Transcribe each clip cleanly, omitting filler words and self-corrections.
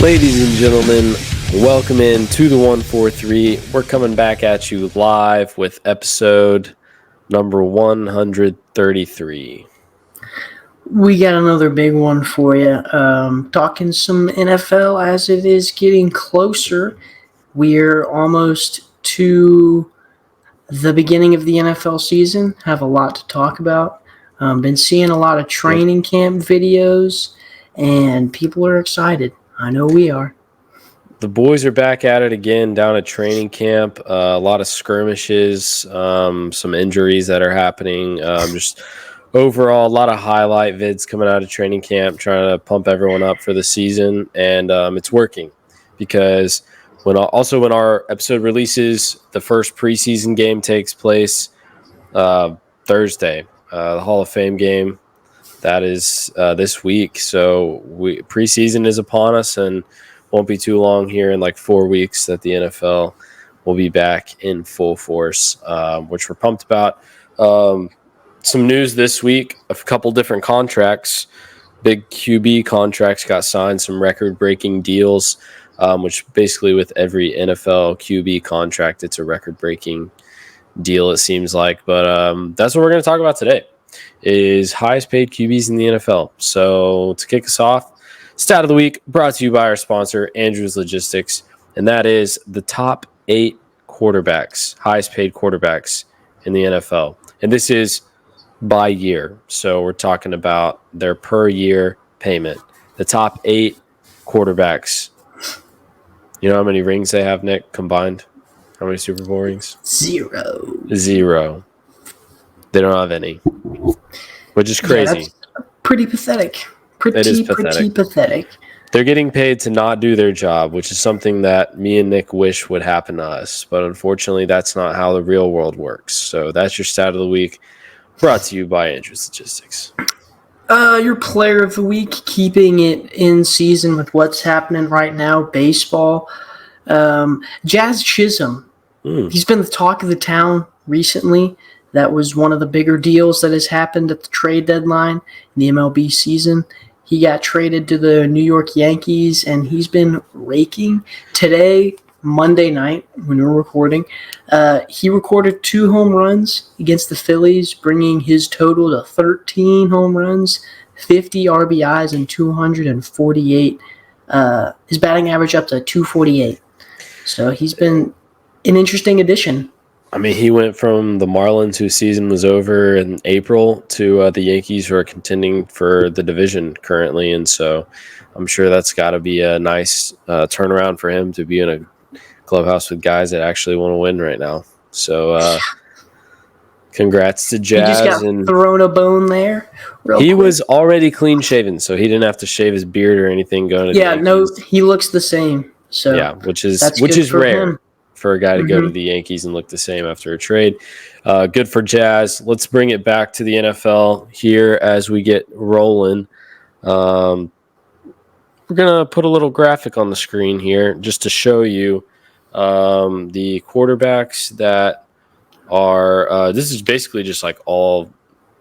Ladies and gentlemen, welcome in to the 143. We're coming back at you live with episode number 133. We got another big one for you. Talking some NFL as it is getting closer. We're almost to the beginning of the NFL season. Have a lot to talk about. Been seeing a lot of training camp videos, and people are excited. I know we are. The boys are back at it again down at training camp. A lot of skirmishes, some injuries that are happening. Just overall, a lot of highlight vids coming out of training camp, trying to pump everyone up for the season, and it's working because when our episode releases, the first preseason game takes place Thursday, the Hall of Fame game. That is this week. So preseason is upon us, and won't be too long here in like 4 weeks that the NFL will be back in full force, which we're pumped about. Some news this week, a couple different contracts. Big QB contracts got signed, some record-breaking deals, which basically with every NFL QB contract, it's a record-breaking deal, it seems like. But that's what we're going to talk about today, is highest paid QBs in the NFL. So to kick us off, stat of the week brought to you by our sponsor, Andrews Logistics, and that is the top 8 quarterbacks, highest paid quarterbacks in the NFL. And this is by year. So we're talking about their per year payment. The top 8 quarterbacks. You know how many rings they have, Nick, combined? How many Super Bowl rings? 0. They don't have any, which is crazy. Yeah, that's pretty pathetic. It is Pretty pathetic. They're getting paid to not do their job, which is something that me and Nick wish would happen to us. But unfortunately, that's not how the real world works. So that's your stat of the week, brought to you by Andrews Logistics. Your player of the week, keeping it in season with what's happening right now, baseball. Jazz Chisholm. He's been the talk of the town recently. That was one of the bigger deals that has happened at the trade deadline in the MLB season. He got traded to the New York Yankees, and he's been raking. Today, Monday night, when we're recording, he recorded 2 home runs against the Phillies, bringing his total to 13 home runs, 50 RBIs, and 248. His batting average up to 248. So he's been an interesting addition. I mean, he went from the Marlins, whose season was over in April, to the Yankees, who are contending for the division currently. And so I'm sure that's got to be a nice turnaround for him to be in a clubhouse with guys that actually want to win right now. So congrats to Jazz. He just got thrown a bone there. He was already clean shaven, so he didn't have to shave his beard or anything going to the Yankees. No, he looks the same. So yeah, which is rare. Him. For a guy to go to the Yankees and look the same after a trade. Good for Jazz. Let's bring it back to the NFL here as we get rolling. We're going to put a little graphic on the screen here just to show you the quarterbacks that are this is basically just like all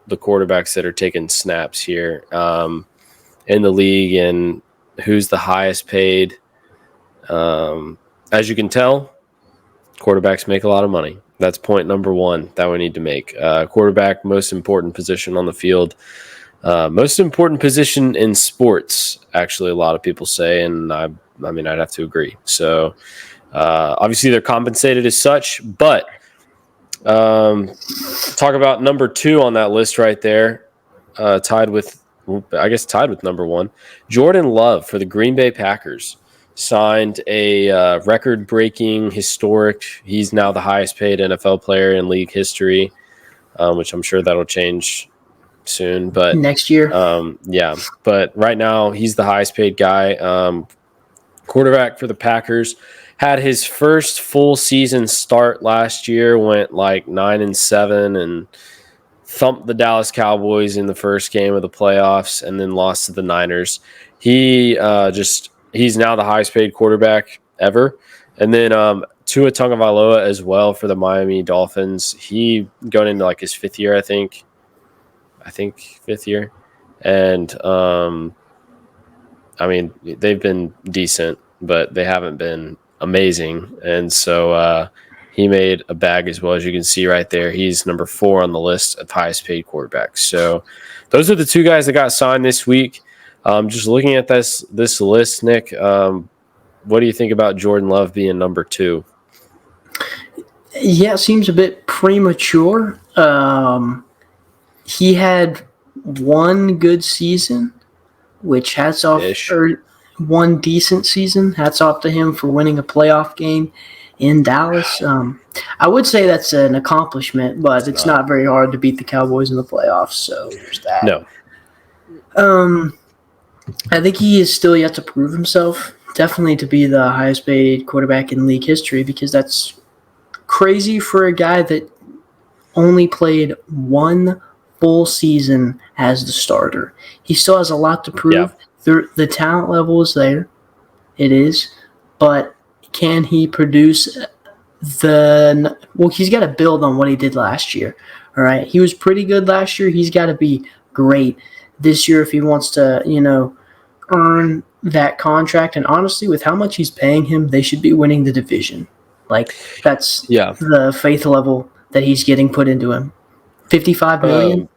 the quarterbacks that are taking snaps here in the league and who's the highest paid. As you can tell, quarterbacks make a lot of money. That's point number 1 that we need to make. Quarterback, most important position on the field. Most important position in sports, actually, a lot of people say, and I mean, I'd have to agree. So, obviously, they're compensated as such, but talk about number 2 on that list right there, tied with number 1. Jordan Love for the Green Bay Packers. Signed a record-breaking, historic. He's now the highest-paid NFL player in league history, which I'm sure that'll change soon. But next year, yeah. But right now, he's the highest-paid guy. Quarterback for the Packers had his first full season start last year. Went like 9-7 and thumped the Dallas Cowboys in the first game of the playoffs, and then lost to the Niners. He's now the highest paid quarterback ever. And then Tua Tagovailoa as well for the Miami Dolphins. He going into like his 5th year, I think 5th year. And I mean, they've been decent, but they haven't been amazing. And so he made a bag as well. As you can see right there, he's number 4 on the list of highest paid quarterbacks. So those are the 2 guys that got signed this week. Just looking at this list, Nick, what do you think about Jordan Love being number 2? Yeah, it seems a bit premature. He had one good season, which hats off, or one decent season. Hats off to him for winning a playoff game in Dallas. I would say that's an accomplishment, but it's not very hard to beat the Cowboys in the playoffs. So there's that. No. I think he is still yet to prove himself. Definitely to be the highest paid quarterback in league history, because that's crazy for a guy that only played one full season as the starter. He still has a lot to prove. Yeah. The talent level is there. It is. But can he produce he's got to build on what he did last year. All right. He was pretty good last year. He's got to be great this year if he wants to, earn that contract. And honestly, with how much he's paying him, they should be winning the division. Like, that's the faith level that he's getting put into him. $55 million.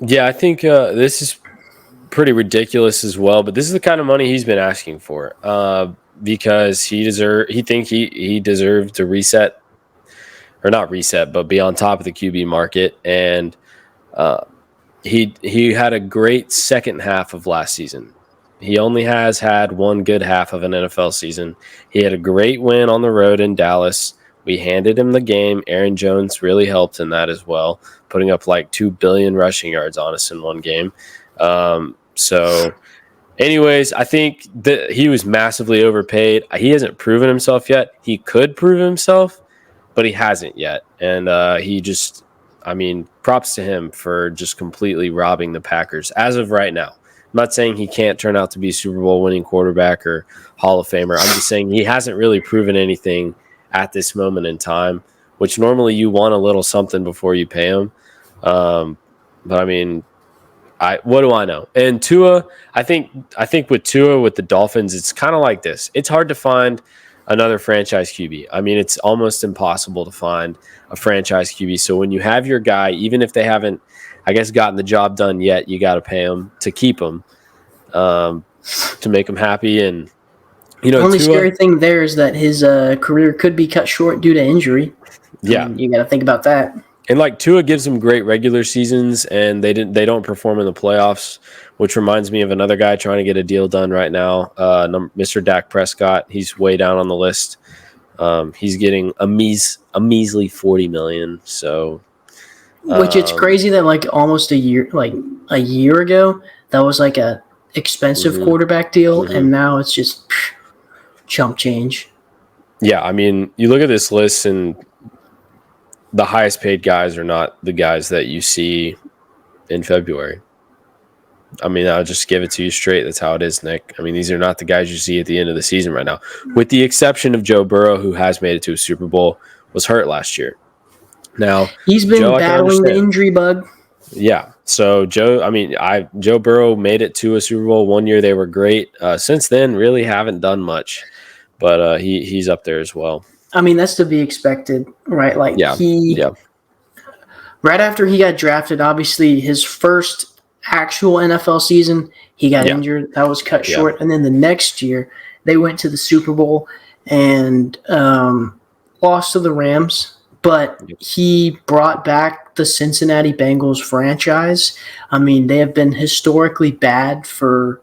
Yeah, I think this is pretty ridiculous as well. But this is the kind of money he's been asking for because he deserved to reset, or not reset, but be on top of the QB market. And he had a great second half of last season. He only has had one good half of an NFL season. He had a great win on the road in Dallas. We handed him the game. Aaron Jones really helped in that as well, putting up like 2 billion rushing yards on us in one game. So anyways, I think that he was massively overpaid. He hasn't proven himself yet. He could prove himself, but he hasn't yet. And props to him for just completely robbing the Packers as of right now. I'm not saying he can't turn out to be Super Bowl winning quarterback or Hall of Famer. I'm just saying he hasn't really proven anything at this moment in time, which normally you want a little something before you pay him. But I mean, what do I know? And Tua, I think with Tua, with the Dolphins, it's kind of like this. It's hard to find another franchise QB. I mean, it's almost impossible to find a franchise QB. So when you have your guy, even if they haven't, I guess, gotten the job done yet, you got to pay him to keep him, to make him happy. And the only scary thing there is that his career could be cut short due to injury. Yeah, you got to think about that. And like Tua gives them great regular seasons, and they don't perform in the playoffs, which reminds me of another guy trying to get a deal done right now, Mr. Dak Prescott. He's way down on the list. He's getting a measly $40 million. So, which it's crazy that like almost a year ago that was like a expensive quarterback deal, and now it's just chump change. Yeah, I mean, you look at this list and the highest paid guys are not the guys that you see in February. I mean, I'll just give it to you straight. That's how it is, Nick. I mean, these are not the guys you see at the end of the season right now, with the exception of Joe Burrow, who has made it to a Super Bowl, was hurt last year. Now, he's been battling the injury bug. Yeah. So Joe Burrow made it to a Super Bowl one year. They were great. Since then, really haven't done much, but he's up there as well. I mean, that's to be expected, right? Like right after he got drafted, obviously his first actual NFL season, he got injured. That was cut short. And then the next year, they went to the Super Bowl and lost to the Rams. But he brought back the Cincinnati Bengals franchise. I mean, they have been historically bad for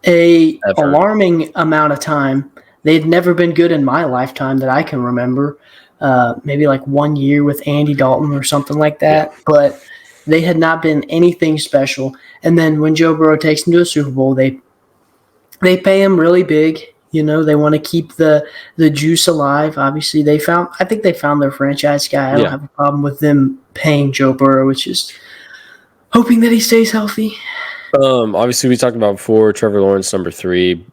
alarming amount of time. They'd never been good in my lifetime that I can remember. Maybe like 1 year with Andy Dalton or something like that. Yeah. But they had not been anything special. And then when Joe Burrow takes them to a Super Bowl, they pay him really big. They want to keep the juice alive. Obviously, I think they found their franchise guy. I don't have a problem with them paying Joe Burrow, which is hoping that he stays healthy. Obviously, we talked about before, Trevor Lawrence, number 3.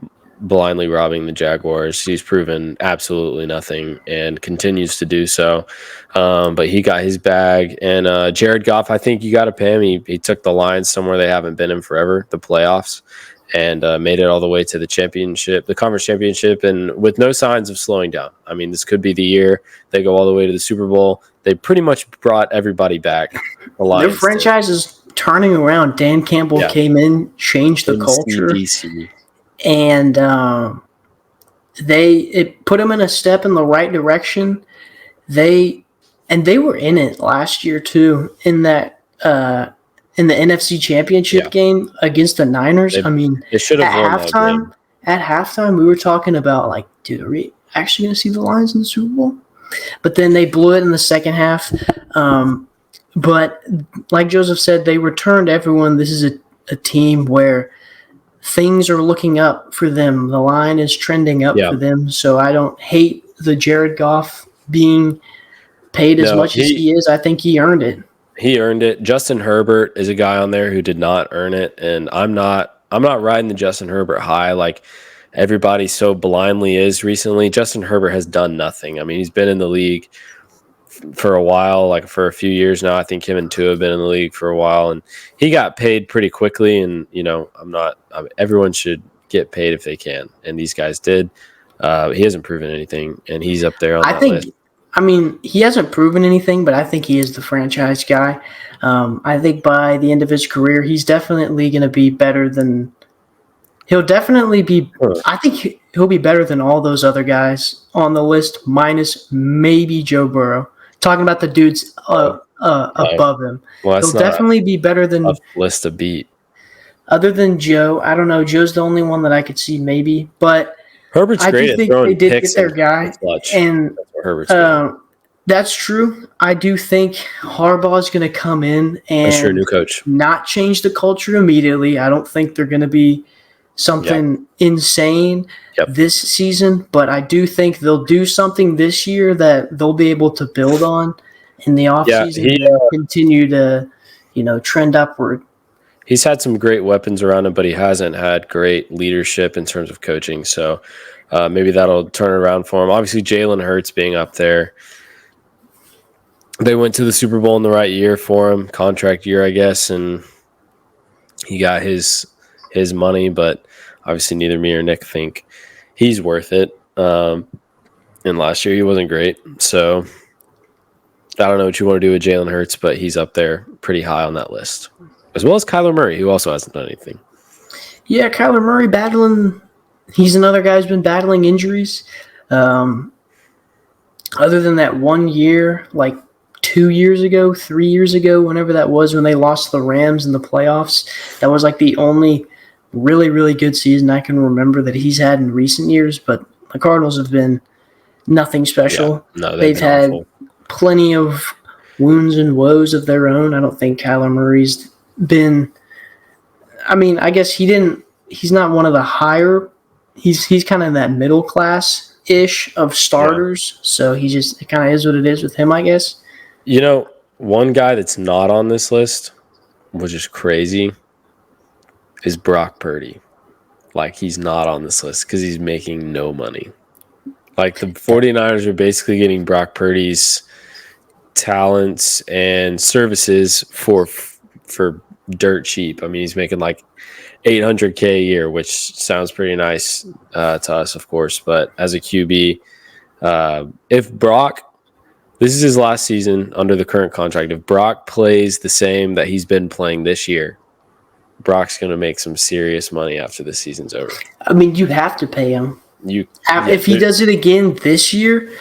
blindly robbing the Jaguars. He's proven absolutely nothing and continues to do so. But he got his bag. And Jared Goff, I think you got to pay him. He took the Lions somewhere they haven't been in forever, the playoffs, and made it all the way to the championship, the conference championship, and with no signs of slowing down. I mean, this could be the year they go all the way to the Super Bowl. They pretty much brought everybody back. The Lions Their franchise is turning around. Dan Campbell came in, changed the culture, and it put them in a step in the right direction. They were in it last year too, in that in the NFC Championship game against the Niners. They should have won that game. At halftime, we were talking about, like, dude, are we actually going to see the Lions in the Super Bowl? But then they blew it in the second half. But like Joseph said, they returned everyone. This is a team where things are looking up for them. The line is trending up for them. So I don't hate the Jared Goff being paid as much as he is. I think he earned it. He earned it. Justin Herbert is a guy on there who did not earn it, and I'm not riding the Justin Herbert high like everybody so blindly is recently. Justin Herbert has done nothing. I mean, he's been in the league for a while, like for a few years now. I think him and Tua have been in the league for a while, and he got paid pretty quickly. And everyone should get paid if they can, and these guys did. He hasn't proven anything, and he's up there on that list. I mean, he hasn't proven anything, but I think he is the franchise guy. I think by the end of his career, he's definitely going to be better than – he'll definitely be – I think he'll be better than all those other guys on the list, minus maybe Joe Burrow. Talking about the dudes above him. Well, he'll definitely be better than – list to beat. Other than Joe, I don't know. Joe's the only one that I could see maybe, but – Herbert's great at throwing they did picks get their guy, and that's true. I do think Harbaugh's going to come in and new coach, not change the culture immediately. I don't think they're going to be something insane this season, but I do think they'll do something this year that they'll be able to build on in the offseason and continue to, trend upward. He's had some great weapons around him, but he hasn't had great leadership in terms of coaching. So maybe that'll turn around for him. Obviously, Jalen Hurts being up there. They went to the Super Bowl in the right year for him, contract year, I guess, and he got his money. But obviously, neither me or Nick think he's worth it. And last year, he wasn't great. So I don't know what you want to do with Jalen Hurts, but he's up there pretty high on that list. As well as Kyler Murray, who also hasn't done anything. Yeah, Kyler Murray battling. He's another guy who's been battling injuries. Other than that 1 year, like 2 years ago, 3 years ago, whenever that was, when they lost to the Rams in the playoffs, that was like the only really, really good season I can remember that he's had in recent years. But the Cardinals have been nothing special. Yeah, no, they've had plenty of wounds and woes of their own. I don't think Kyler Murray's been, I mean, I guess he's not one of the higher, he's kind of in that middle class ish of starters. So it kind of is what it is with him, I guess. One guy that's not on this list, which is crazy, is Brock Purdy. Like, he's not on this list because he's making no money. Like, the 49ers are basically getting Brock Purdy's talents and services for dirt cheap. I mean, he's making like $800K a year, which sounds pretty nice to us, of course. But as a QB, if Brock, this is his last season under the current contract. If Brock plays the same that he's been playing this year, Brock's going to make some serious money after the season's over. I mean, you have to pay him. If he does it again this year,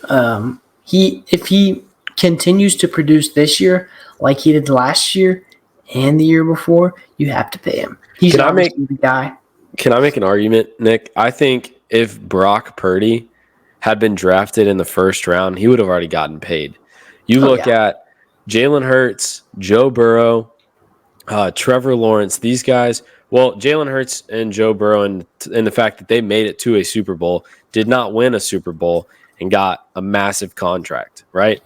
if he continues to produce this year like he did last year and the year before, you have to pay him. He's the guy. Can I make an argument, Nick? I think if Brock Purdy had been drafted in the first round, he would have already gotten paid. You look at Jalen Hurts, Joe Burrow, Trevor Lawrence, these guys. Well, Jalen Hurts and Joe Burrow, and the fact that they made it to a Super Bowl, did not win a Super Bowl, and got a massive contract, right?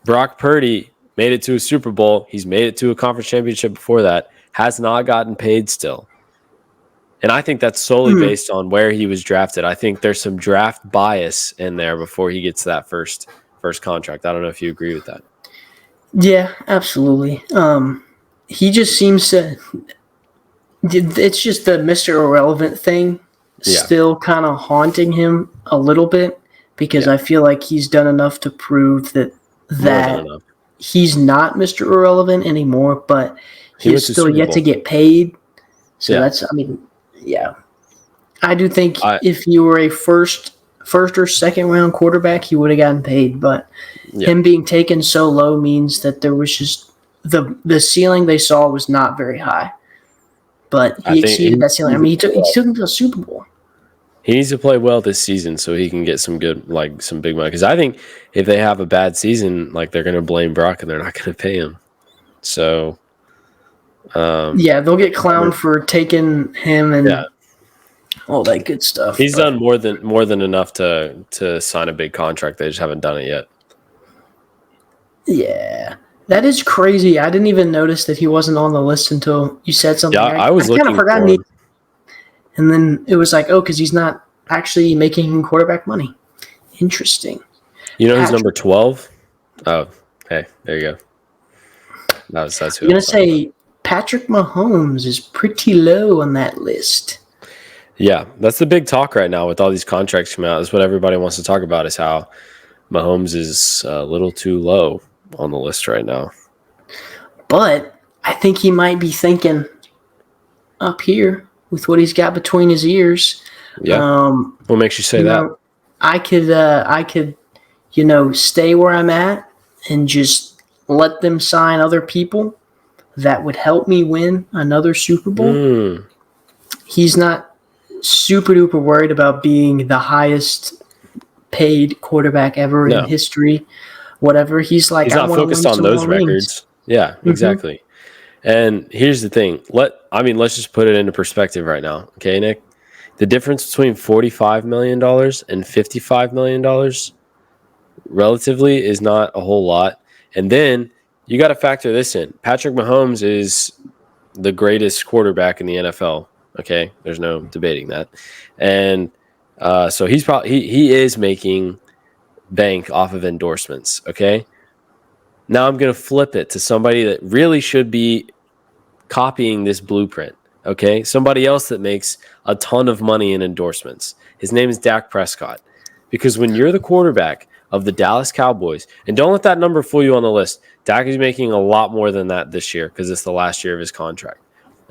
Brock Purdy made it to a Super Bowl. He's made it to a conference championship before that. Has not gotten paid still. And I think that's solely based on where he was drafted. I think there's some draft bias in there before he gets that first contract. I don't know if you agree with that. Yeah, absolutely. He just seems to. It's just the Mr. Irrelevant thing still kind of haunting him a little bit because I feel like he's done enough to prove that he's not Mr. Irrelevant anymore, but he's still yet to get paid. So that's, I mean, yeah. I do think if you were a first or second round quarterback, he would have gotten paid, but him being taken so low means that there was just the ceiling they saw was not very high. But he exceeded that ceiling. I mean, he took him to a Super Bowl. He needs to play well this season so he can get some good, like some big money. Because I think if they have a bad season, like they're going to blame Brock and they're not going to pay him. So, they'll get clowned for taking him and all that good stuff. He's done more than enough to sign a big contract. They just haven't done it yet. Yeah. That is crazy. I didn't even notice that he wasn't on the list until you said something. Yeah, I was looking for him. And then it was like, because he's not actually making quarterback money. Interesting. You know who's number 12? Oh, hey, there you go. That's who I'm going to say Patrick Mahomes is pretty low on that list. Yeah, that's the big talk right now with all these contracts coming out. That's what everybody wants to talk about is how Mahomes is a little too low on the list right now. But I think he might be thinking up here with what he's got between his ears. Yeah. What makes you say that? I could, stay where I'm at and just let them sign other people that would help me win another Super Bowl. He's not super duper worried about being the highest paid quarterback ever in history. Whatever. He's like, he's not focused on those records. Yeah, exactly. And here's the thing. Let's just put it into perspective right now. Okay, Nick? The difference between $45 million and $55 million relatively is not a whole lot. And then you got to factor this in. Patrick Mahomes is the greatest quarterback in the NFL. Okay? There's no debating that. And so he is making bank off of endorsements. Okay? Now I'm going to flip it to somebody that really should be copying this blueprint. Okay, somebody else that makes a ton of money in endorsements. His name is Dak Prescott. Because when you're the quarterback of the Dallas Cowboys, and don't let that number fool you on the list, Dak is making a lot more than that this year because it's the last year of his contract.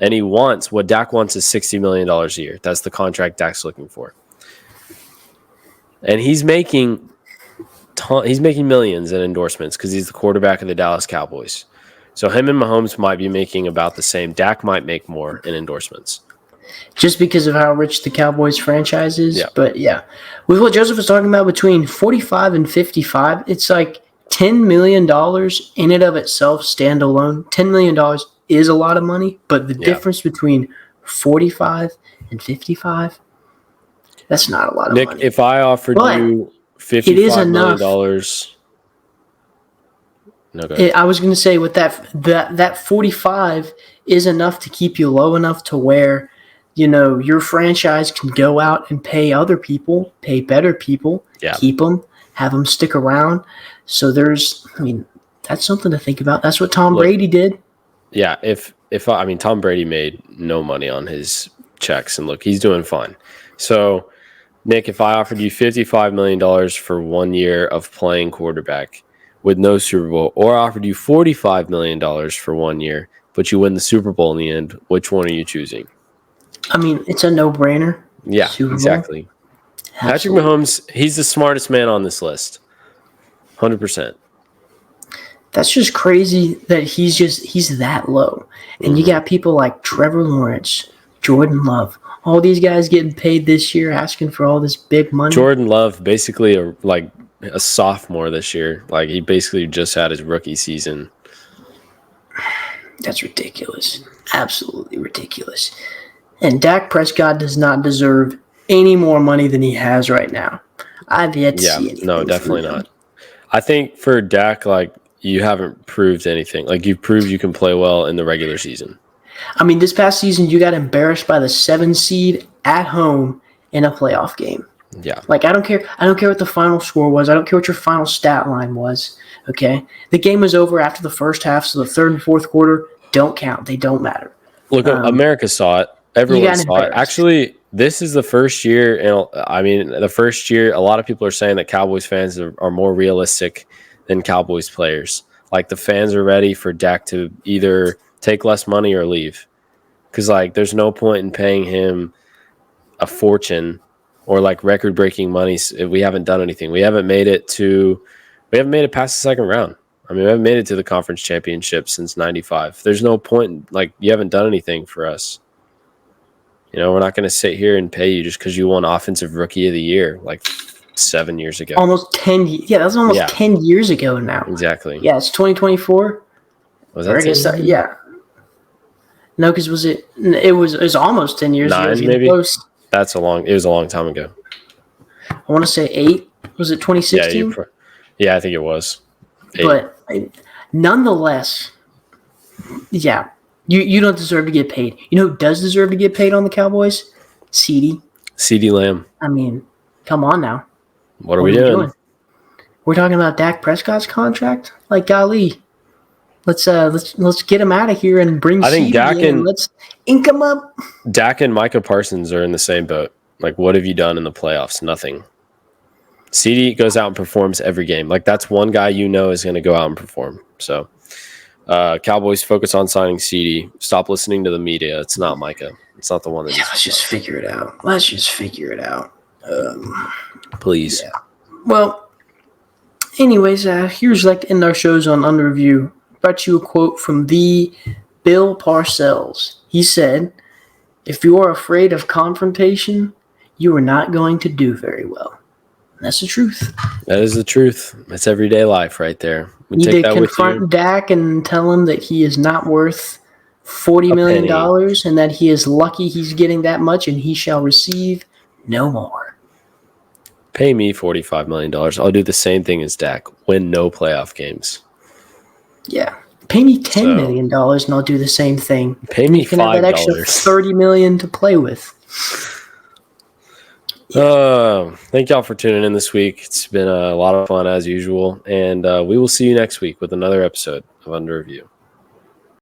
And what Dak wants is $60 million a year. That's the contract Dak's looking for. And he's making millions in endorsements because he's the quarterback of the Dallas Cowboys. So him and Mahomes might be making about the same. Dak might make more in endorsements. Just because of how rich the Cowboys franchise is. Yeah. But yeah, with what Joseph was talking about between 45 and 55, it's like $10 million in and of itself, standalone. $10 million is a lot of money, but the difference between 45 and 55, that's not a lot of money. Nick, if I offered you $55 million... No, I was going to say with that 45 is enough to keep you low enough to where, your franchise can go out and pay other people, pay better people, keep them, have them stick around. So that's something to think about. That's what Tom Brady did. Yeah. Tom Brady made no money on his checks and he's doing fine. So Nick, if I offered you $55 million for 1 year of playing quarterback with no Super Bowl, or offered you $45 million for 1 year, but you win the Super Bowl in the end, which one are you choosing? It's a no-brainer. Yeah, exactly. Patrick Mahomes, he's the smartest man on this list. 100%. That's just crazy that he's that low. And you got people like Trevor Lawrence, Jordan Love, all these guys getting paid this year, asking for all this big money. Jordan Love, basically a sophomore this year. He basically just had his rookie season. That's ridiculous. Absolutely ridiculous. And Dak Prescott does not deserve any more money than he has right now. I've yet to see anything. No, definitely not. I think for Dak, you haven't proved anything. You've proved you can play well in the regular season. I mean, this past season, you got embarrassed by the 7 seed at home in a playoff game. Yeah. Like, I don't care. I don't care what the final score was. I don't care what your final stat line was. Okay? The game was over after the first half, so the third and fourth quarter don't count. They don't matter. Look, America saw it. Everyone saw it. Actually, this is the first year, and the first year, a lot of people are saying that Cowboys fans are more realistic than Cowboys players. Like, the fans are ready for Dak to either take less money or leave. Because, like, there's no point in paying him a fortune or, like, record-breaking money if we haven't done anything. We haven't made it past the second round. I mean, we haven't made it to the conference championship since 95. There's no point. Like, you haven't done anything for us. You know, we're not going to sit here and pay you just because you won Offensive Rookie of the Year like 7 years ago. Almost 10 years. Yeah, that was almost 10 years ago now. Exactly. Yeah, it's 2024. Was that 10 years? Yeah. No, because it was almost 10 years 9 ago. maybe? It was a long time ago. I want to say 8. Was it 2016? Yeah, I think it was. 8. But nonetheless, yeah, you don't deserve to get paid. You know who does deserve to get paid on the Cowboys? CeeDee Lamb. I mean, come on now. What are we doing? We're talking about Dak Prescott's contract? Like, golly. Let's get him out of here and bring CeeDee in. Let's ink him up. Dak and Micah Parsons are in the same boat. Like, what have you done in the playoffs? Nothing. CeeDee goes out and performs every game. Like, that's one guy is going to go out and perform. So, Cowboys focus on signing CeeDee. Stop listening to the media. It's not Micah. It's not the one that. Yeah, let's just figure it out. Please. Yeah. Well, anyways, here's like to end our shows on Under Review. Brought you a quote from the Bill Parcells. He said, "If you are afraid of confrontation, you are not going to do very well." That's the truth. That is the truth. That's everyday life right there. You need to confront Dak and tell him that he is not worth $40 million and that he is lucky he's getting that much and he shall receive no more. Pay me $45 million. I'll do the same thing as Dak. Win no playoff games. Yeah. Pay me $10 million and I'll do the same thing. Pay me $5. You can have that extra $30 million to play with. Thank y'all for tuning in this week. It's been a lot of fun as usual, and we will see you next week with another episode of Under Review.